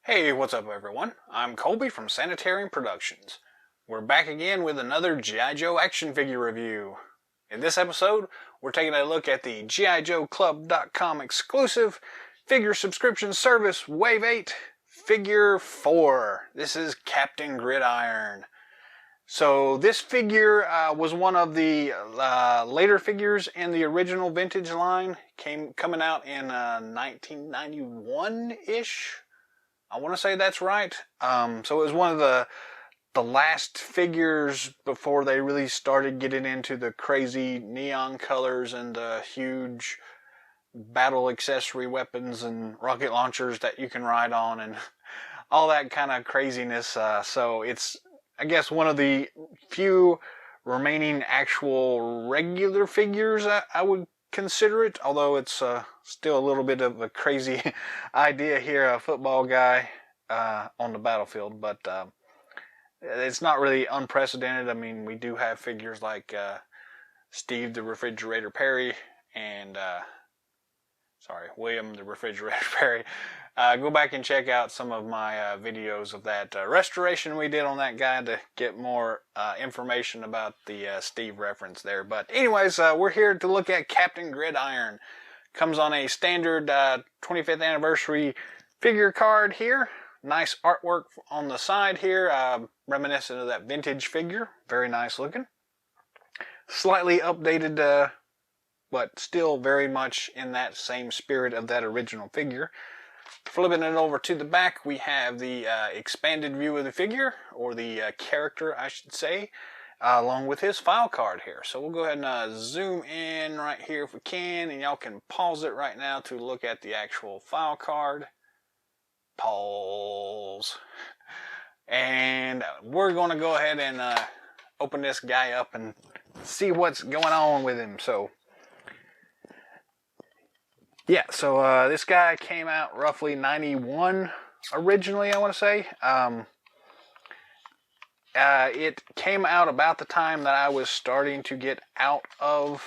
Hey, what's up everyone? I'm Colby from Sanitarium Productions. We're back again with another G.I. Joe action figure review. In this episode, we're taking a look at the GIJoeClub.com exclusive figure subscription service Wave 8 Figure 4. This is Captain Gridiron. So this figure was one of the later figures in the original vintage line, coming out in 1991-ish. I want to say that's right. So it was one of the last figures before they really started getting into the crazy neon colors and the huge battle accessory weapons and rocket launchers that you can ride on and all that kind of craziness. So it's, I guess, one of the few remaining actual regular figures I would consider it, although it's still a little bit of a crazy idea here, a football guy on the battlefield, but it's not really unprecedented. I mean, we do have figures like Steve the Refrigerator Perry and William the Refrigerator Perry. Go back and check out some of my videos of that restoration we did on that guy to get more information about the Steve reference there. But anyways, we're here to look at Captain Gridiron. Comes on a standard 25th anniversary figure card here. Nice artwork on the side here, reminiscent of that vintage figure. Very nice looking. Slightly updated, but still very much in that same spirit of that original figure. Flipping it over to the back, we have the expanded view of the figure, or the character, I should say, along with his file card here. So we'll go ahead and zoom in right here if we can, and y'all can pause it right now to look at the actual file card. Pause. And we're going to go ahead and open this guy up and see what's going on with him. So yeah, so this guy came out roughly 91 originally, I want to say. It came out about the time that I was starting to get out of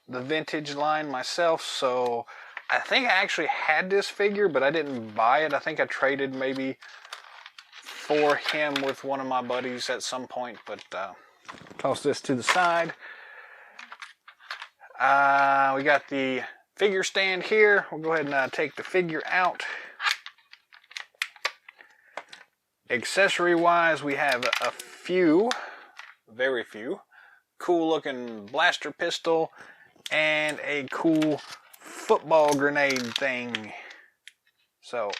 the vintage line myself, so I think I actually had this figure, but I didn't buy it. I think I traded maybe for him with one of my buddies at some point, but toss this to the side. We got the figure stand here. We'll go ahead and take the figure out. Accessory wise, we have a few, very few, cool looking blaster pistol and a cool football grenade thing. So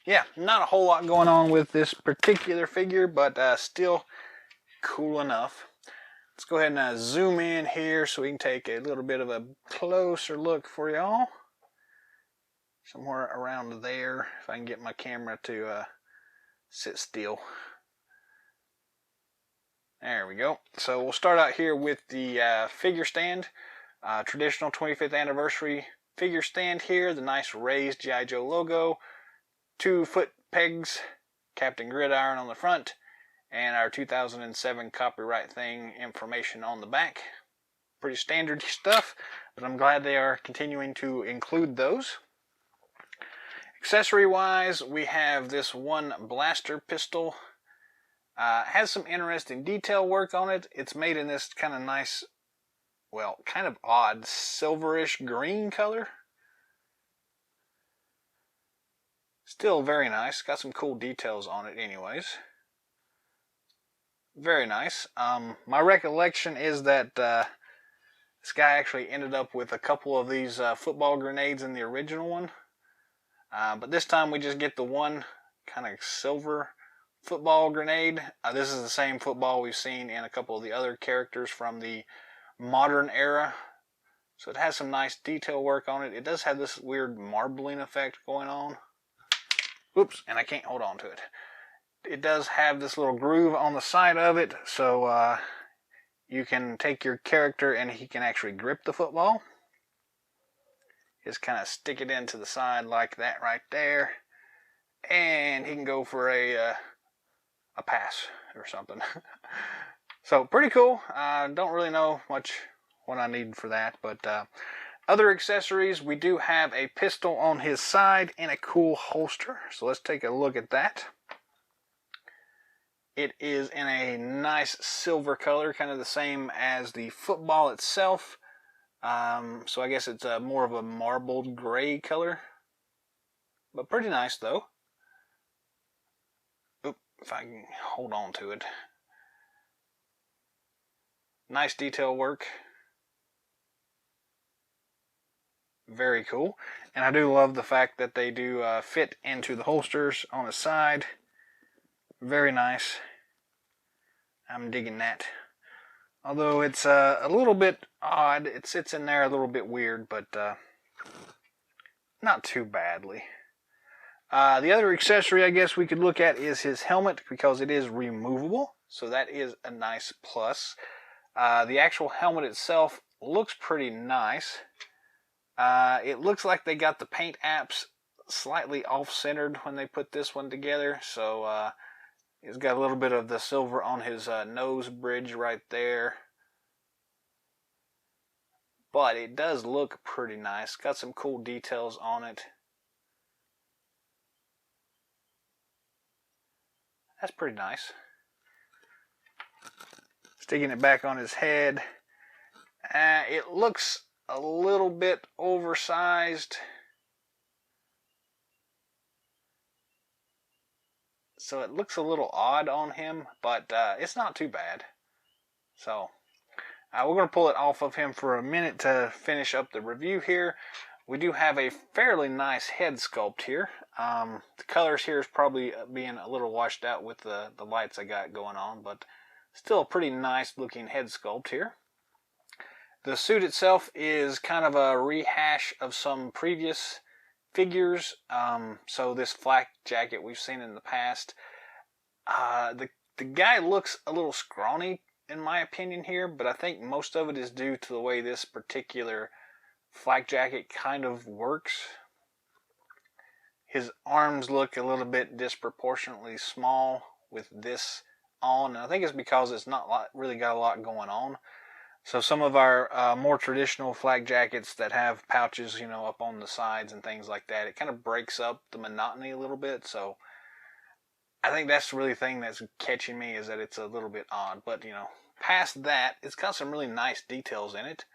yeah, not a whole lot going on with this particular figure, but still cool enough. Let's go ahead and zoom in here so we can take a little bit of a closer look for y'all. Somewhere around there, if I can get my camera to sit still. There we go. So we'll start out here with the figure stand. Traditional 25th anniversary figure stand here. The nice raised G.I. Joe logo. 2 foot pegs. Captain Gridiron on the front. And our 2007 copyright thing information on the back. Pretty standard stuff, but I'm glad they are continuing to include those. Accessory wise, we have this one blaster pistol. Has some interesting detail work on it. It's made in this kind of nice, well, kind of odd silverish green color. Still very nice. Got some cool details on it anyways. Very nice. My recollection is that this guy actually ended up with a couple of these football grenades in the original one. But this time we just get the one kind of silver football grenade. This is the same football we've seen in a couple of the other characters from the modern era. So it has some nice detail work on it. It does have this weird marbling effect going on. Oops, and I can't hold on to it. It does have this little groove on the side of it, so you can take your character and he can actually grip the football. Just kind of stick it into the side like that right there, and he can go for a pass or something. So pretty cool. Don't really know much what I need for that, but Other accessories, we do have a pistol on his side and a cool holster. So let's take a look at that. It is in a nice silver color, kind of the same as the football itself. So I guess it's more of a marbled gray color. But pretty nice though. Oop, if I can hold on to it. Nice detail work. Very cool. And I do love the fact that they do fit into the holsters on the side. Very nice. I'm digging that. Although it's a little bit odd. It sits in there a little bit weird, but not too badly. The other accessory I guess we could look at is his helmet, because it is removable. So that is a nice plus. The actual helmet itself looks pretty nice. It looks like they got the paint apps slightly off-centered when they put this one together. So it's got a little bit of the silver on his nose bridge right there. But it does look pretty nice. Got some cool details on it. That's pretty nice. Sticking it back on his head. It looks a little bit oversized. So it looks a little odd on him, but it's not too bad. So we're going to pull it off of him for a minute to finish up the review here. We do have a fairly nice head sculpt here. The colors here is probably being a little washed out with the lights I got going on, but still a pretty nice looking head sculpt here. The suit itself is kind of a rehash of some previous figures. So this flak jacket we've seen in the past. The guy looks a little scrawny in my opinion here, but I think most of it is due to the way this particular flak jacket kind of works. His arms look a little bit disproportionately small with this on, and I think it's because it's not really got a lot going on. So some of our more traditional flak jackets that have pouches, you know, up on the sides and things like that, it kind of breaks up the monotony a little bit. So I think that's the really thing that's catching me, is that it's a little bit odd. But, you know, past that, it's got some really nice details in it.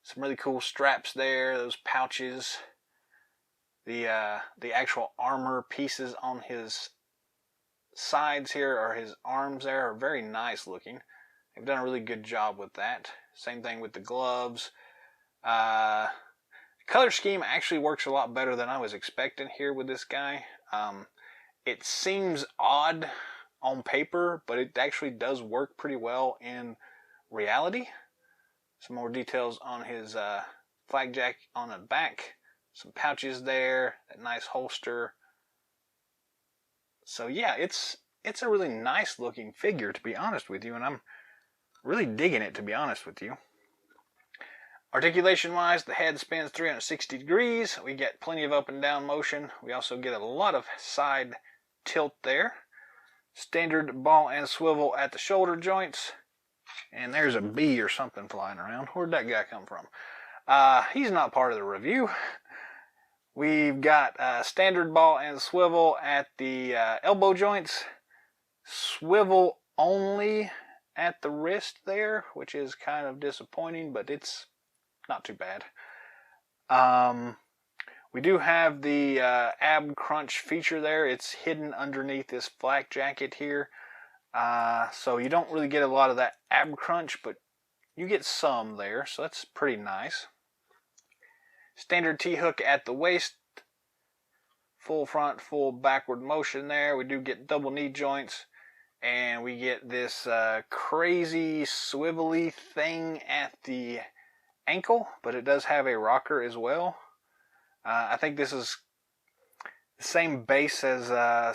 Some really cool straps there, those pouches. The actual armor pieces on his sides here, or his arms there, are very nice looking. They've done a really good job with that. Same thing with the gloves. The color scheme actually works a lot better than I was expecting here with this guy. It seems odd on paper, but it actually does work pretty well in reality. Some more details on his flag jacket on the back. Some pouches there. That nice holster. So yeah, it's a really nice looking figure, to be honest with you, and I'm really digging it, to be honest with you. Articulation wise, the head spins 360 degrees. We get plenty of up and down motion. We also get a lot of side tilt there. Standard ball and swivel at the shoulder joints. And there's a bee or something flying around. Where'd that guy come from? He's not part of the review. We've got standard ball and swivel at the elbow joints. Swivel only at the wrist there, which is kind of disappointing, but it's not too bad. We do have the ab crunch feature there. It's hidden underneath this flak jacket here. So you don't really get a lot of that ab crunch, but you get some there, so that's pretty nice. Standard T-hook at the waist. Full front, full backward motion there. We do get double knee joints. And we get this crazy swivelly thing at the ankle, but it does have a rocker as well. I think this is the same base as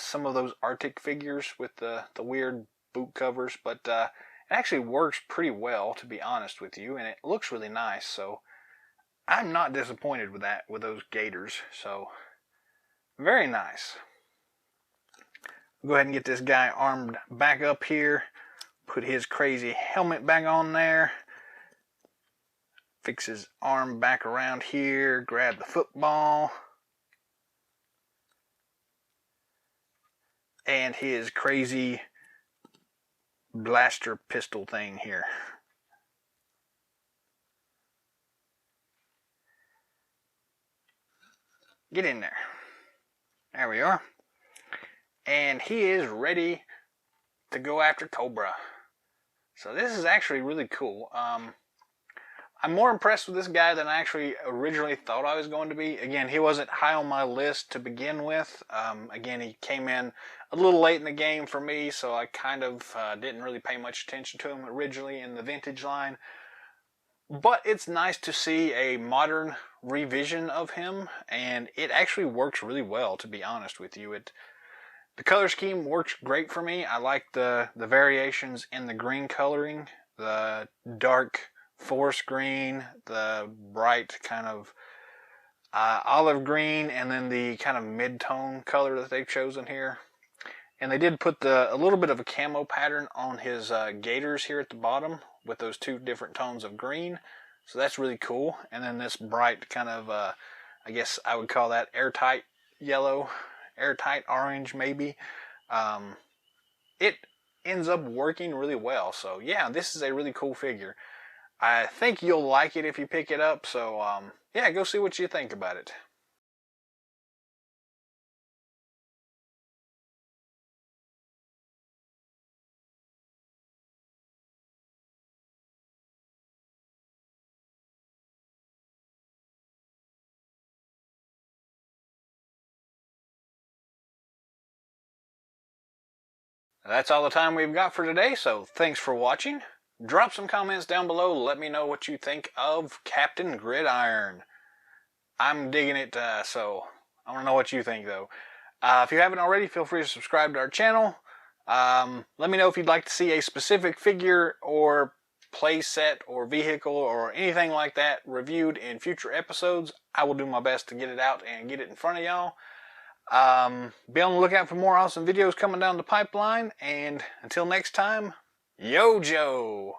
some of those Arctic figures with the weird boot covers, but it actually works pretty well, to be honest with you, and it looks really nice. So I'm not disappointed with that, with those gaiters. So very nice. Go ahead and get this guy armed back up here. Put his crazy helmet back on there. Fix his arm back around here, grab the football, and his crazy blaster pistol thing here. Get in there. There we are. And he is ready to go after Cobra. So this is actually really cool. I'm more impressed with this guy than I actually originally thought I was going to be. Again, he wasn't high on my list to begin with. Again, he came in a little late in the game for me, so I kind of didn't really pay much attention to him originally in the vintage line. But it's nice to see a modern revision of him, and it actually works really well, to be honest with you. The color scheme works great for me. I like the variations in the green coloring, the dark forest green, the bright kind of olive green, and then the kind of mid-tone color that they've chosen here. And they did put a little bit of a camo pattern on his gaiters here at the bottom with those two different tones of green. So that's really cool. And then this bright kind of, I guess I would call that airtight yellow, airtight orange maybe. It ends up working really well. So yeah, this is a really cool figure. I think you'll like it if you pick it up. So yeah, go see what you think about it. That's all the time we've got for today, so thanks for watching. Drop some comments down below. Let me know what you think of Captain Gridiron. I'm digging it, so I want to know what you think, though. If you haven't already, feel free to subscribe to our channel. Let me know if you'd like to see a specific figure or play set or vehicle or anything like that reviewed in future episodes. I will do my best to get it out and get it in front of y'all. Be on the lookout for more awesome videos coming down the pipeline, and until next time, Yo Joe!